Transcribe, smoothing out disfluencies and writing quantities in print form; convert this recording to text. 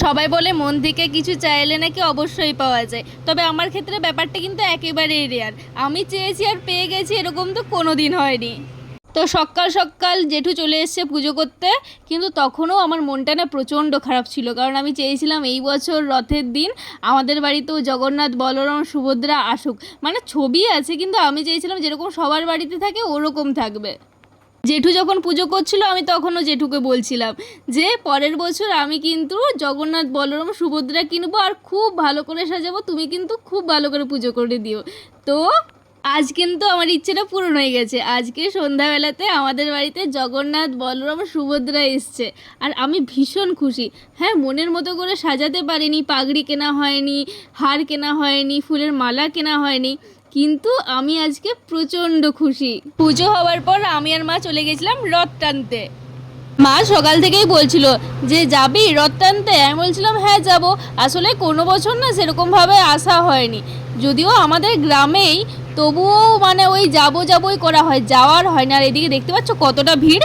সবাই বলে মন থেকে কিছু চাইলে নাকি অবশ্যই পাওয়া যায়, তবে আমার ক্ষেত্রে ব্যাপারটা কিন্তু একেবারেই রেয়ার। আমি চেয়েছি আর পেয়ে গেছি এরকম তো কোনো দিন হয়নি। তো সকাল সকাল জেঠু চলে এসছে পুজো করতে, কিন্তু তখনও আমার মনটা না প্রচণ্ড খারাপ ছিল, কারণ আমি চেয়েছিলাম এই বছর রথের দিন আমাদের বাড়িতেও জগন্নাথ বলরাম সুভদ্রা আসুক। মানে ছবি আছে, কিন্তু আমি চেয়েছিলাম যেরকম সবার বাড়িতে থাকে ওরকম থাকবে। জেঠু যখন পুজো করছিল আমি তখনও জেঠুকে বলছিলাম যে পরের বছর আমি কিন্তু জগন্নাথ বলরাম সুভদ্রা কিনবো আর খুব ভালো করে সাজাবো, তুমি কিন্তু খুব ভালো করে পুজো করে দিও। তো আজ কিন্তু আমার ইচ্ছেটা পূরণ হয়ে গেছে। আজকে সন্ধ্যাবেলাতে আমাদের বাড়িতে জগন্নাথ বলরাম সুভদ্রা এসছে আর আমি ভীষণ খুশি। হ্যাঁ, মনের মতো করে সাজাতে পারিনি, পাগড়ি কেনা হয়নি, হার কেনা হয়নি, ফুলের মালা কেনা হয়নি, কিন্তু আমি আজকে প্রচণ্ড খুশি। পুজো হওয়ার পর আমি আর মা চলে গেছিলাম রথ টানতে। মা সকাল থেকেই বলছিল যে যাবি রথ টানতে, আমি বলছিলাম হ্যাঁ যাব। আসলে কোনো বছর না সেরকমভাবে আসা হয়নি, যদিও আমাদের গ্রামেই, তবুও মানে ওই যাবো যাবোই করা হয়, যাওয়ার হয় না। আর এদিকে দেখতে পাচ্ছ কতটা ভিড়।